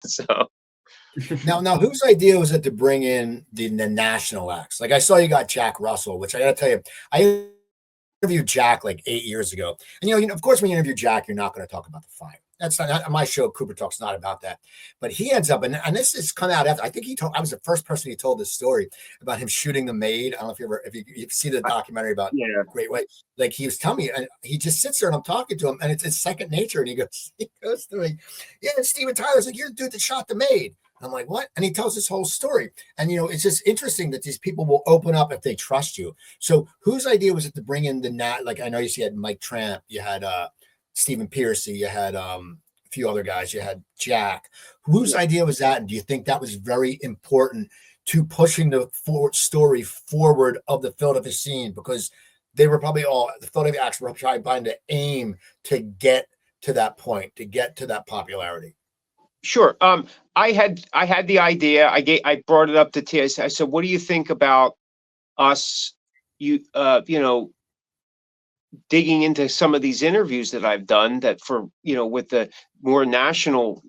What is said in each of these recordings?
So Now, whose idea was it to bring in the national acts? Like I saw you got Jack Russell, which I got to tell you, I interviewed Jack like 8 years ago, and of course, when you interview Jack, you're not going to talk about the fight. That's not my show. Cooper Talk's not about that, but he ends up, and this has come out after. I think he told. I was the first person he told this story about him shooting the maid. I don't know if you see the documentary about yeah, Great White. Like he was telling me, and he just sits there, and I'm talking to him, and it's second nature. And he goes to me, yeah. And Steven Tyler's like, you're the dude that shot the maid. I'm like, what? And he tells this whole story. And, it's just interesting that these people will open up if they trust you. So whose idea was it to bring in like, I know you had Mike Tramp, you had Stephen Pearcy, you had a few other guys, you had Jack. Whose idea was that? And do you think that was very important to pushing the story forward of the Philadelphia scene? Because they were probably the Philadelphia acts were trying to aim to get to that point, to get to that popularity. sure. I had the idea. I brought it up to T. I said, what do you think about us? Digging into some of these interviews that I've done that with the more national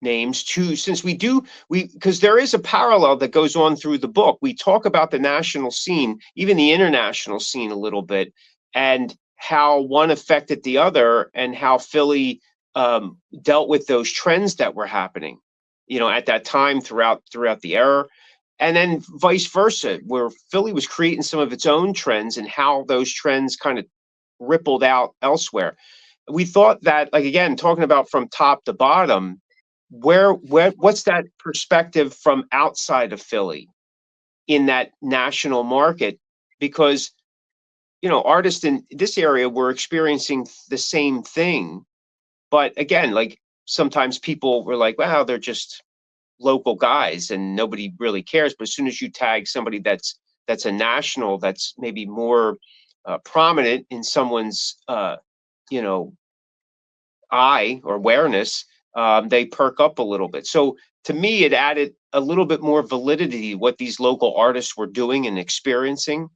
names too, since because there is a parallel that goes on through the book. We talk about the national scene, even the international scene a little bit, and how one affected the other, and how Philly dealt with those trends that were happening, at that time throughout the era. And then vice versa, where Philly was creating some of its own trends and how those trends kind of rippled out elsewhere. We thought that, like, again, talking about from top to bottom, what's that perspective from outside of Philly in that national market? Because, artists in this area were experiencing the same thing. But again, like, sometimes people were like, wow, they're just local guys and nobody really cares. But as soon as you tag somebody that's a national, that's maybe more prominent in someone's eye or awareness, they perk up a little bit. So to me, it added a little bit more validity what these local artists were doing and experiencing.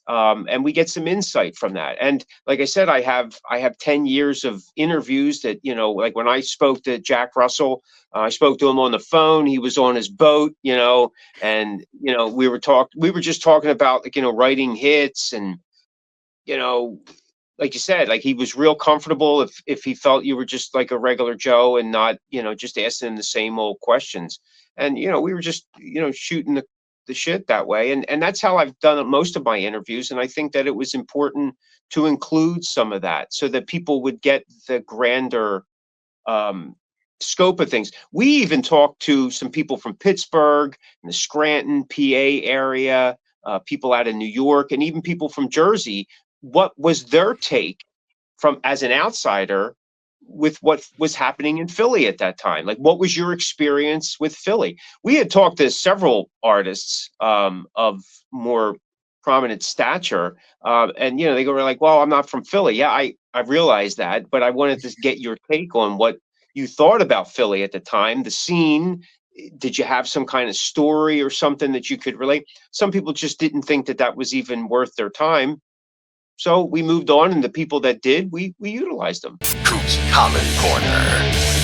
And we get some insight from that. And like I said, I have 10 years of interviews that, like when I spoke to Jack Russell, I spoke to him on the phone. He was on his boat, and, we were just talking about, like, writing hits and, like you said, like, he was real comfortable if he felt you were just like a regular Joe and not, just asking him the same old questions. And, we were just, shooting the shit that way. And that's how I've done most of my interviews. And I think that it was important to include some of that so that people would get the grander scope of things. We even talked to some people from Pittsburgh and the Scranton, PA area, people out of New York, and even people from Jersey. What was their take from as an outsider with what was happening in Philly at that time? Like, what was your experience with Philly? We had talked to several artists of more prominent stature, and they were like, "Well, I'm not from Philly." Yeah, I realized that, but I wanted to get your take on what you thought about Philly at the time, the scene. Did you have some kind of story or something that you could relate? Some people just didn't think that was even worth their time. So we moved on, and the people that did, we utilized them. Coop's Comment Corner.